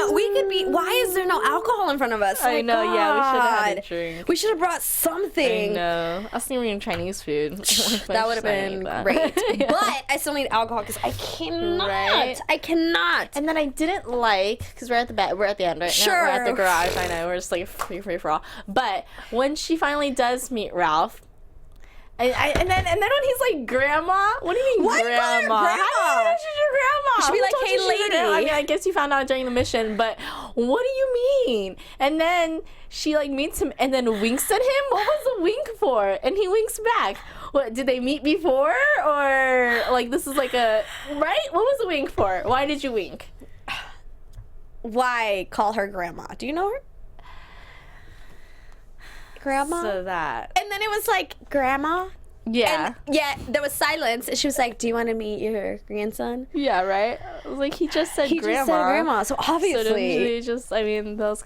Speaker 1: So, we could be. Why is there no alcohol in front of us?
Speaker 3: I know.
Speaker 1: God.
Speaker 3: Yeah, we should have had a drink.
Speaker 1: We should have brought something.
Speaker 3: I know. I was thinking Chinese food.
Speaker 1: That would have been great.
Speaker 3: Yeah.
Speaker 1: But I still need alcohol because I cannot.
Speaker 3: Right?
Speaker 1: I cannot.
Speaker 3: And then I didn't like, because we're at the end right now.
Speaker 1: Sure.
Speaker 3: We're at the garage. I know. We're just like free for all. But when she finally does meet Ralph, and then when he's like, Grandma? What do you mean,
Speaker 1: Why you call her
Speaker 3: Grandma?
Speaker 1: Grandma?
Speaker 3: How do you know she's your grandma?
Speaker 1: You should be
Speaker 3: Who
Speaker 1: like,
Speaker 3: told
Speaker 1: hey,
Speaker 3: you she's your grandma? I
Speaker 1: lady.
Speaker 3: mean, I guess you found out during the mission, but what do you mean? And then she like meets him and then winks at him. What was the wink for? And he winks back. What, did they meet before? Or like this is like a, right? What was the wink for? Why did you wink?
Speaker 1: Why call her grandma? Do you know her? Grandma?
Speaker 3: So that.
Speaker 1: And then it was like, Grandma?
Speaker 3: Yeah.
Speaker 1: And yeah, there was silence. And she was like, do you want to meet your grandson?
Speaker 3: Yeah, right? I was like, he just said
Speaker 1: He
Speaker 3: grandma.
Speaker 1: just said grandma. So
Speaker 3: So
Speaker 1: obviously.
Speaker 3: they just, I mean, those.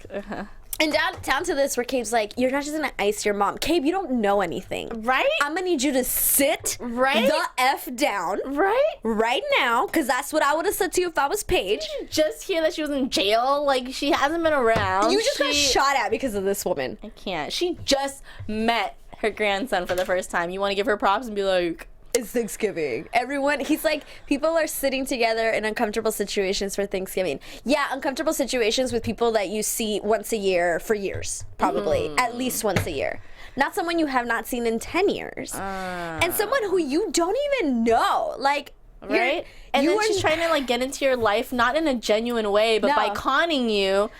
Speaker 1: And down to this where Cabe's like, you're not just going to ice your mom. Cabe, you don't know anything.
Speaker 3: Right?
Speaker 1: I'm going to need you to sit
Speaker 3: Right?
Speaker 1: the F down
Speaker 3: Right?
Speaker 1: right now. Because that's what I would have said to you if I was Paige.
Speaker 3: Just hear that she was in jail. Like, she hasn't been around.
Speaker 1: You just got
Speaker 3: She-
Speaker 1: shot at because of this woman.
Speaker 3: I can't. She just met her grandson for the first time. You want to give her props and be like,
Speaker 1: It's Thanksgiving. Everyone, he's like, people are sitting together in uncomfortable situations for Thanksgiving. Yeah, uncomfortable situations with people that you see once a year for years, probably. At least once a year. Not someone you have not seen in 10 years. And someone who you don't even know. Like,
Speaker 3: right? And
Speaker 1: you
Speaker 3: then
Speaker 1: are-
Speaker 3: she's trying to like get into your life, not in a genuine way, but by
Speaker 1: No.
Speaker 3: conning you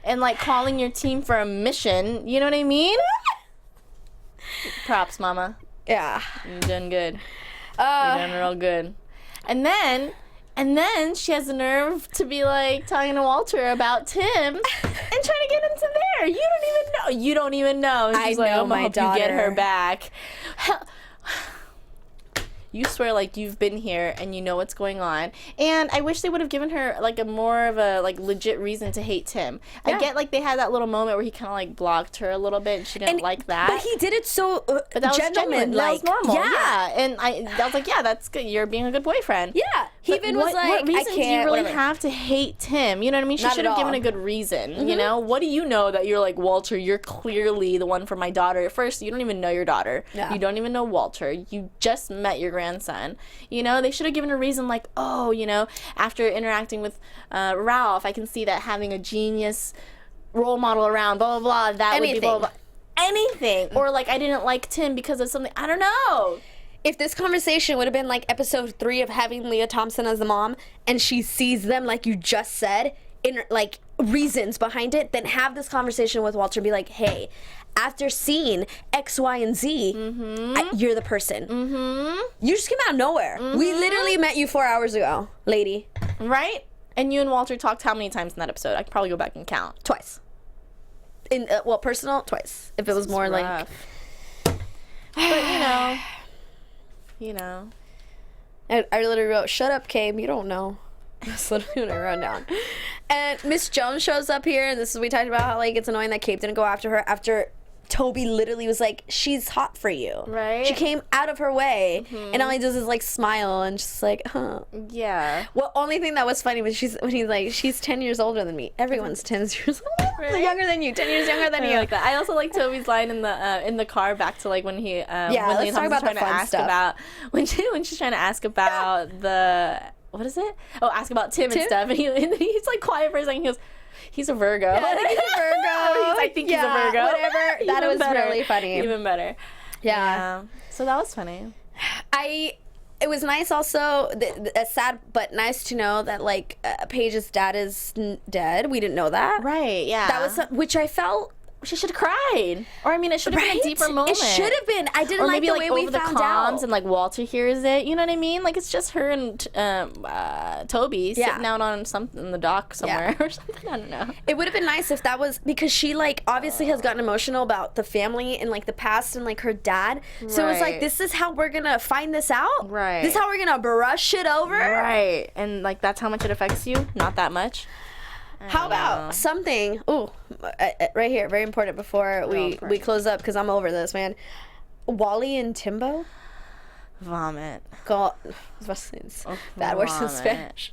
Speaker 3: and like calling your team for a mission. You know what I mean? Props, mama.
Speaker 1: Yeah.
Speaker 3: You're doing good. You're doing real good. And then she has the nerve to be like talking to Walter about Tim and trying to get into there. You don't even know.
Speaker 1: I
Speaker 3: She's like,
Speaker 1: know
Speaker 3: I'm
Speaker 1: my
Speaker 3: gonna help you get her
Speaker 1: daughter.
Speaker 3: back. Hell, you swear like you've been here and you know what's going on. And I wish they would have given her like a more of a like legit reason to hate Tim.
Speaker 1: Yeah.
Speaker 3: I get like they had that little moment where he kind of like blocked her a little bit and she didn't like that.
Speaker 1: But he did it so
Speaker 3: But that was
Speaker 1: gentleman
Speaker 3: genuine. That was
Speaker 1: like.
Speaker 3: normal.
Speaker 1: Yeah.
Speaker 3: And I was like, yeah, that's good. You're being a good boyfriend.
Speaker 1: Yeah. He
Speaker 3: But
Speaker 1: even was like,
Speaker 3: what reason
Speaker 1: I
Speaker 3: do you
Speaker 1: can't.
Speaker 3: really
Speaker 1: whatever.
Speaker 3: have to hate Tim? You know what I mean? She
Speaker 1: Not
Speaker 3: should
Speaker 1: at
Speaker 3: have given
Speaker 1: all.
Speaker 3: a good reason. You know, what do you know that you're like, Walter? You're clearly the one for my daughter. At first, you don't even know your daughter.
Speaker 1: Yeah.
Speaker 3: You don't even know Walter. You just met your grandson. You know, they should have given a reason like, oh, you know, after interacting with Ralph, I can see that having a genius role model around, blah blah blah. That would be blah blah. Blah. Anything, or like I didn't like Tim because of something. I don't know.
Speaker 1: If this conversation would have been like episode 3 of having Leah Thompson as the mom and she sees them like you just said in like reasons behind it, then have this conversation with Walter and be like, hey, after seeing X, Y, and Z, you're the person. You just came out of nowhere. We literally met you 4 hours ago, lady.
Speaker 3: Right? And you and Walter talked how many times in that episode? I could probably go back and count.
Speaker 1: Twice. In well, personal, twice. If it was more like
Speaker 3: Rough. But you know.
Speaker 1: I literally wrote, shut up, Cabe, you don't know. That's literally what I wrote down. And Miss Jones shows up here, and this is, we talked about how like it's annoying that Cabe didn't go after her after Toby literally was like, she's hot for you.
Speaker 3: Right.
Speaker 1: She came out of her way, and all he does is like smile and just like, huh.
Speaker 3: Yeah.
Speaker 1: Well, only thing that was funny was when he's like, she's 10 years older than me. Everyone's 10 years older. They're
Speaker 3: Right.
Speaker 1: younger than you, 10 years younger than
Speaker 3: I
Speaker 1: you.
Speaker 3: like that. I also like Toby's line in the car back to like when he when
Speaker 1: let's
Speaker 3: Leah
Speaker 1: talk about
Speaker 3: Thompson's
Speaker 1: the
Speaker 3: trying to
Speaker 1: fun
Speaker 3: ask
Speaker 1: stuff.
Speaker 3: about when she's trying to ask about the what is it? Oh, ask about Tim and
Speaker 1: Tim?
Speaker 3: stuff, and he's like quiet for a second. He goes, "He's a Virgo."
Speaker 1: Yeah, I think he's a Virgo.
Speaker 3: I think he's a
Speaker 1: Yeah,
Speaker 3: Virgo.
Speaker 1: whatever. That
Speaker 3: Even
Speaker 1: was
Speaker 3: better.
Speaker 1: really funny.
Speaker 3: Even better.
Speaker 1: Yeah.
Speaker 3: So that was funny.
Speaker 1: It was nice also, sad but nice to know that like Paige's dad is dead. We didn't know that.
Speaker 3: Right. Yeah.
Speaker 1: That was, which I felt,
Speaker 3: she should have cried, or I mean, it should have been a deeper moment.
Speaker 1: It should have been. I didn't
Speaker 3: Or
Speaker 1: like
Speaker 3: maybe
Speaker 1: the
Speaker 3: like
Speaker 1: way
Speaker 3: over
Speaker 1: we
Speaker 3: the
Speaker 1: found
Speaker 3: comms
Speaker 1: out.
Speaker 3: and like Walter hears it. You know what I mean? Like it's just her and Toby sitting out on something in the dock somewhere or something. I don't know.
Speaker 1: It would have been nice if that was, because she like obviously has gotten emotional about the family and like the past and like her dad. So it was like,
Speaker 3: Right.
Speaker 1: this is how we're gonna find this out.
Speaker 3: Right.
Speaker 1: This is how we're gonna brush it over.
Speaker 3: Right, and like that's how much it affects you. Not that much.
Speaker 1: How about something? Ooh, right here, very important before we close up because I'm over this, man. Wally and Timbo.
Speaker 3: Vomit?
Speaker 1: Bad words in
Speaker 3: vomit.
Speaker 1: Spanish.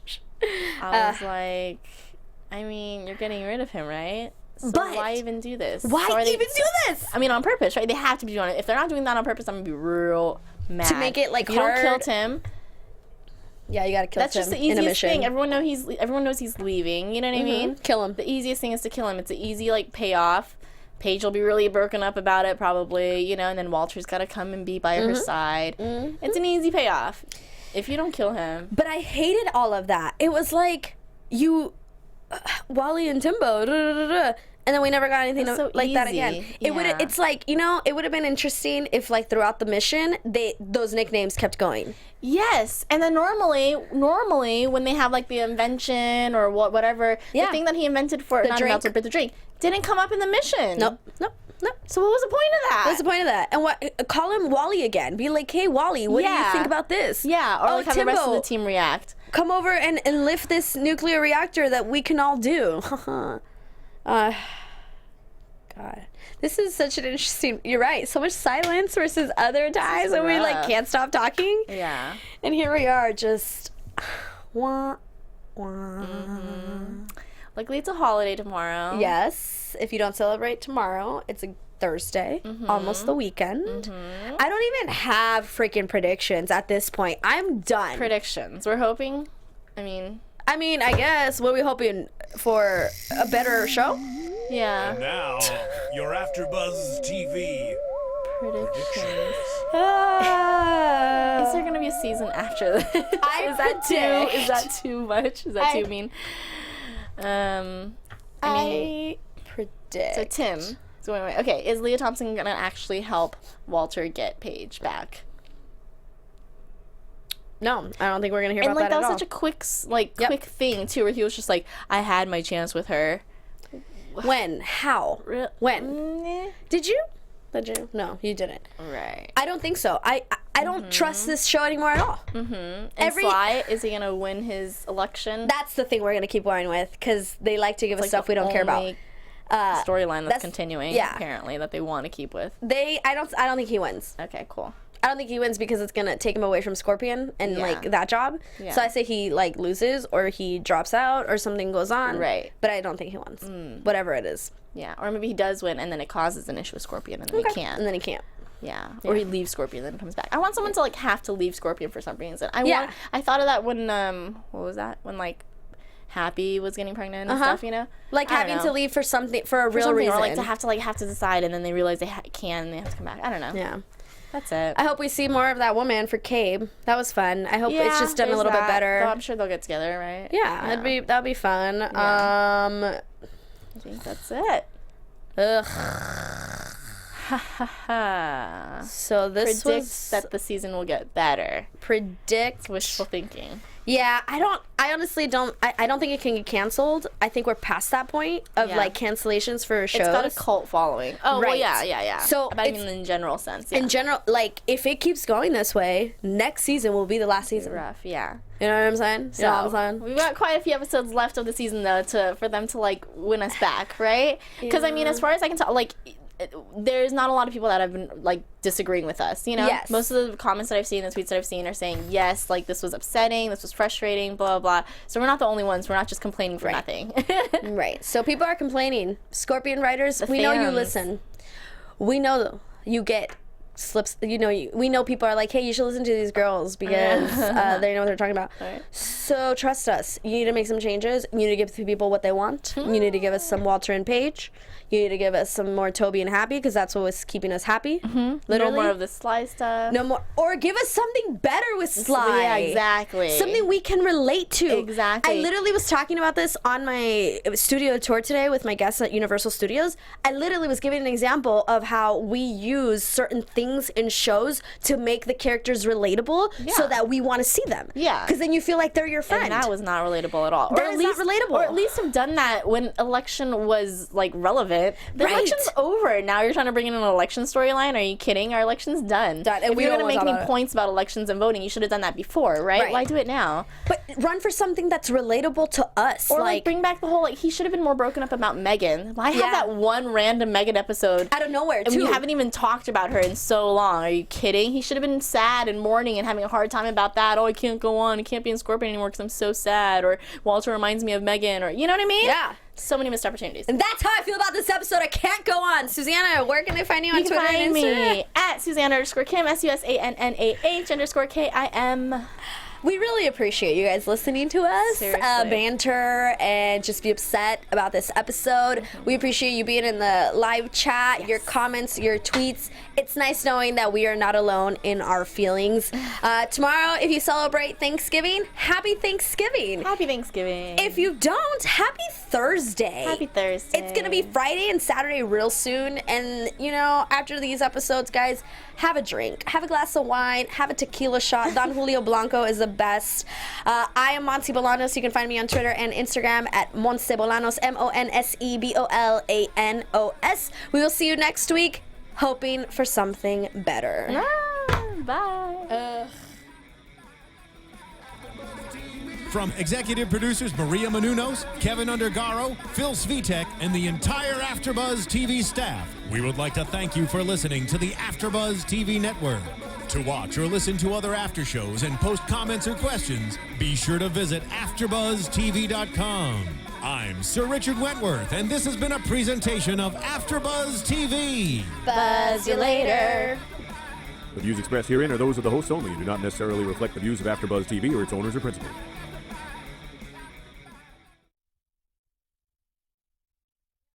Speaker 3: I was like, I mean, you're getting rid of him, right? So
Speaker 1: But
Speaker 3: why even do this?
Speaker 1: Why
Speaker 3: So are they-
Speaker 1: even do this?
Speaker 3: I mean, on purpose, right? They have to be doing it. If they're not doing that on purpose, I'm gonna be real mad.
Speaker 1: To make it, like,
Speaker 3: you
Speaker 1: hard.
Speaker 3: don't kill Tim.
Speaker 1: Yeah, you gotta kill
Speaker 3: That's
Speaker 1: Tim
Speaker 3: just the
Speaker 1: in a
Speaker 3: easiest
Speaker 1: mission.
Speaker 3: thing. Everyone knows he's leaving. You know what I mean?
Speaker 1: Kill him.
Speaker 3: The easiest thing is to kill him. It's an easy like payoff. Paige will be really broken up about it probably, you know, and then Walter's got to come and be by her side. It's an easy payoff if you don't kill him.
Speaker 1: But I hated all of that. It was like Wally and Timbo, and then we never got anything
Speaker 3: That's so
Speaker 1: like that
Speaker 3: easy.
Speaker 1: again. It would.
Speaker 3: Yeah.
Speaker 1: It's like, you know, it would have been interesting if like throughout the mission those nicknames kept going.
Speaker 3: Yes, and then normally when they have like the invention or whatever,
Speaker 1: Yeah.
Speaker 3: the thing that he invented for not
Speaker 1: drink.
Speaker 3: invented, but the drink didn't come up in the mission.
Speaker 1: Nope.
Speaker 3: So what was the point of that?
Speaker 1: What's the point of that? And what? Call him Wally again. Be like, hey, Wally, what do you
Speaker 3: Yeah.
Speaker 1: think about this?
Speaker 3: Yeah, or like have the rest of
Speaker 1: Timbo,
Speaker 3: the team react.
Speaker 1: come over and lift this nuclear reactor that we can all do. God, this is such an interesting. You're right. So much silence versus other times when we like
Speaker 3: rough.
Speaker 1: can't stop talking.
Speaker 3: Yeah.
Speaker 1: And here we are, just wah wah.
Speaker 3: Luckily, it's a holiday tomorrow.
Speaker 1: Yes, if you don't celebrate tomorrow, it's a Thursday, almost the weekend. I don't even have freaking predictions at this point. I'm done.
Speaker 3: Predictions. We're hoping. I mean,
Speaker 1: I guess, what are we hoping for? A better show?
Speaker 3: yeah.
Speaker 4: Now, your AFTERBUZZ TV.
Speaker 3: Predictions.
Speaker 1: Ah.
Speaker 3: Is there gonna be a season after this?
Speaker 1: I
Speaker 3: Is that
Speaker 1: predict-
Speaker 3: too? Is that too much? Is that too mean?
Speaker 1: I predict.
Speaker 3: So Tim. So wait. Okay, is Leah Thompson gonna actually help Walter get Paige back?
Speaker 1: No, I don't think we're gonna hear
Speaker 3: And
Speaker 1: about
Speaker 3: like
Speaker 1: that
Speaker 3: that
Speaker 1: at
Speaker 3: was
Speaker 1: all.
Speaker 3: such a quick thing too, where he was just like, I had my chance with her.
Speaker 1: When? How? When? Did you? Did you? No, you didn't.
Speaker 3: Right.
Speaker 1: I don't think so. I don't trust this show anymore at all.
Speaker 3: And Sly, is he gonna win his election?
Speaker 1: That's the thing we're gonna keep going with, because they like to give us
Speaker 3: Like
Speaker 1: stuff
Speaker 3: the
Speaker 1: we don't care about.
Speaker 3: only storyline that's
Speaker 1: that's-
Speaker 3: continuing.
Speaker 1: yeah.
Speaker 3: Apparently, that they want to keep with.
Speaker 1: I don't think he wins.
Speaker 3: Okay, cool.
Speaker 1: I don't think he wins because it's gonna take him away from Scorpion and
Speaker 3: Yeah.
Speaker 1: like that job.
Speaker 3: Yeah.
Speaker 1: So I say he like loses or he drops out or something goes on.
Speaker 3: Right.
Speaker 1: But I don't think he wins. Whatever it is.
Speaker 3: Yeah, or maybe he does win, and then it causes an issue with Scorpion, and then he can't.
Speaker 1: And then he can't.
Speaker 3: Yeah, or he leaves Scorpion and then comes back. I want someone to like have to leave Scorpion for some reason.
Speaker 1: Yeah.
Speaker 3: I thought of that when what was that? When like Happy was getting pregnant and stuff, you know?
Speaker 1: Like
Speaker 3: I don't
Speaker 1: having
Speaker 3: know.
Speaker 1: to leave for something for a
Speaker 3: For
Speaker 1: real
Speaker 3: something,
Speaker 1: reason.
Speaker 3: or like to have to decide, and then they realize they can and they have to come back. I don't know.
Speaker 1: Yeah.
Speaker 3: That's it.
Speaker 1: I hope we see more of that woman for Cabe. That was fun. I hope it's just done a little bit better.
Speaker 3: Though I'm sure they'll get together, right?
Speaker 1: Yeah, that'd be fun.
Speaker 3: I think that's it.
Speaker 1: Ugh.
Speaker 3: Ha.
Speaker 1: So this
Speaker 3: Predict
Speaker 1: was
Speaker 3: that the season will get better.
Speaker 1: predict.
Speaker 3: Wishful thinking.
Speaker 1: Yeah, I honestly don't. I don't think it can get canceled. I think we're past that point of
Speaker 3: Yeah.
Speaker 1: like cancellations for shows.
Speaker 3: It's got a cult following. Oh, well,
Speaker 1: Right.
Speaker 3: yeah.
Speaker 1: So
Speaker 3: but I
Speaker 1: it's-
Speaker 3: mean in general sense. Yeah.
Speaker 1: In general, like if it keeps going this way, next season will be the last season.
Speaker 3: rough, yeah.
Speaker 1: You know what I'm saying? You know what I'm saying?
Speaker 3: We've got quite a few episodes left of the season though for them to like win us back, right? Because I mean, as far as I can tell, like there's not a lot of people that have been like disagreeing with us. You know,
Speaker 1: Yes.
Speaker 3: most of the comments that I've seen, the tweets that I've seen, are saying yes, like this was upsetting, this was frustrating, blah blah blah. So we're not the only ones. We're not just complaining for nothing.
Speaker 1: Right. So people are complaining. Scorpion writers, we know you
Speaker 3: fans.
Speaker 1: listen. We know you get slips. You know, we know people are like, hey, you should listen to these girls because they know what they're talking about.
Speaker 3: Right.
Speaker 1: So trust us. You need to make some changes. You need to give the people what they want. You need to give us some Walter and Paige. You need to give us some more Toby and Happy because that's what was keeping us happy.
Speaker 3: No
Speaker 1: Literally.
Speaker 3: more of the Sly stuff.
Speaker 1: No more. Or give us something better with Sly.
Speaker 3: Yeah, exactly.
Speaker 1: Something we can relate to.
Speaker 3: Exactly.
Speaker 1: I literally was talking about this on my studio tour today with my guests at Universal Studios. I literally was giving an example of how we use certain things in shows to make the characters relatable so
Speaker 3: Yeah.
Speaker 1: that we want to see them.
Speaker 3: Yeah.
Speaker 1: Because then you feel like they're your friend.
Speaker 3: And that was not relatable at all.
Speaker 1: That is not relatable.
Speaker 3: Or at least have done that when election was like relevant. The
Speaker 1: Right.
Speaker 3: election's over. Now you're trying to bring in an election storyline. Are you kidding? Our election's done.
Speaker 1: Done. And
Speaker 3: If
Speaker 1: we
Speaker 3: you're
Speaker 1: don't
Speaker 3: gonna make
Speaker 1: wanna
Speaker 3: any
Speaker 1: talk about it.
Speaker 3: points about elections and voting, you should have done that before, right?
Speaker 1: Right.
Speaker 3: Why do it now?
Speaker 1: But run for something that's relatable to us.
Speaker 3: Or like bring back the whole like he should have been more broken up about Megan. Why have
Speaker 1: Yeah.
Speaker 3: that one random Megan episode
Speaker 1: out of nowhere,
Speaker 3: and
Speaker 1: too.
Speaker 3: we haven't even talked about her in so so long. Are you kidding? He should have been sad and mourning and having a hard time about that. Oh, I can't go on. I can't be in Scorpion anymore because I'm so sad. Or Walter reminds me of Megan. Or, you know what I mean?
Speaker 1: Yeah.
Speaker 3: So many missed opportunities.
Speaker 1: And that's how I feel about this episode. I can't go on. Susannah, where can they find you on Twitter
Speaker 3: find
Speaker 1: and Instagram?
Speaker 3: me at Susannah_Kim, SUSANNAH_KIM.
Speaker 1: We really appreciate you guys listening to us,
Speaker 3: Seriously.
Speaker 1: banter, and just be upset about this episode. We appreciate you being in the live chat, your comments, your tweets. It's nice knowing that we are not alone in our feelings. Tomorrow, if you celebrate Thanksgiving, happy Thanksgiving.
Speaker 3: Happy Thanksgiving.
Speaker 1: If you don't, happy Thursday.
Speaker 3: Happy Thursday.
Speaker 1: It's going to be Friday and Saturday real soon. And, you know, after these episodes, guys, have a drink. Have a glass of wine. Have a tequila shot. Don Julio Blanco is the best. I am Monse Bolanos. You can find me on Twitter and Instagram at Monse Bolanos, MONSEBOLANOS. We will see you next week, hoping for something better.
Speaker 3: Bye.
Speaker 2: From executive producers Maria Menounos, Kevin Undergaro, Phil Svitek, and the entire AfterBuzz TV staff, we would like to thank you for listening to the AfterBuzz TV network. To watch or listen to other after shows and post comments or questions, be sure to visit AfterBuzzTV.com. I'm Sir Richard Wentworth, and this has been a presentation of AfterBuzz TV.
Speaker 3: Buzz you later.
Speaker 5: The views expressed herein are those of the hosts only and do not necessarily reflect the views of AfterBuzz TV or its owners or principals.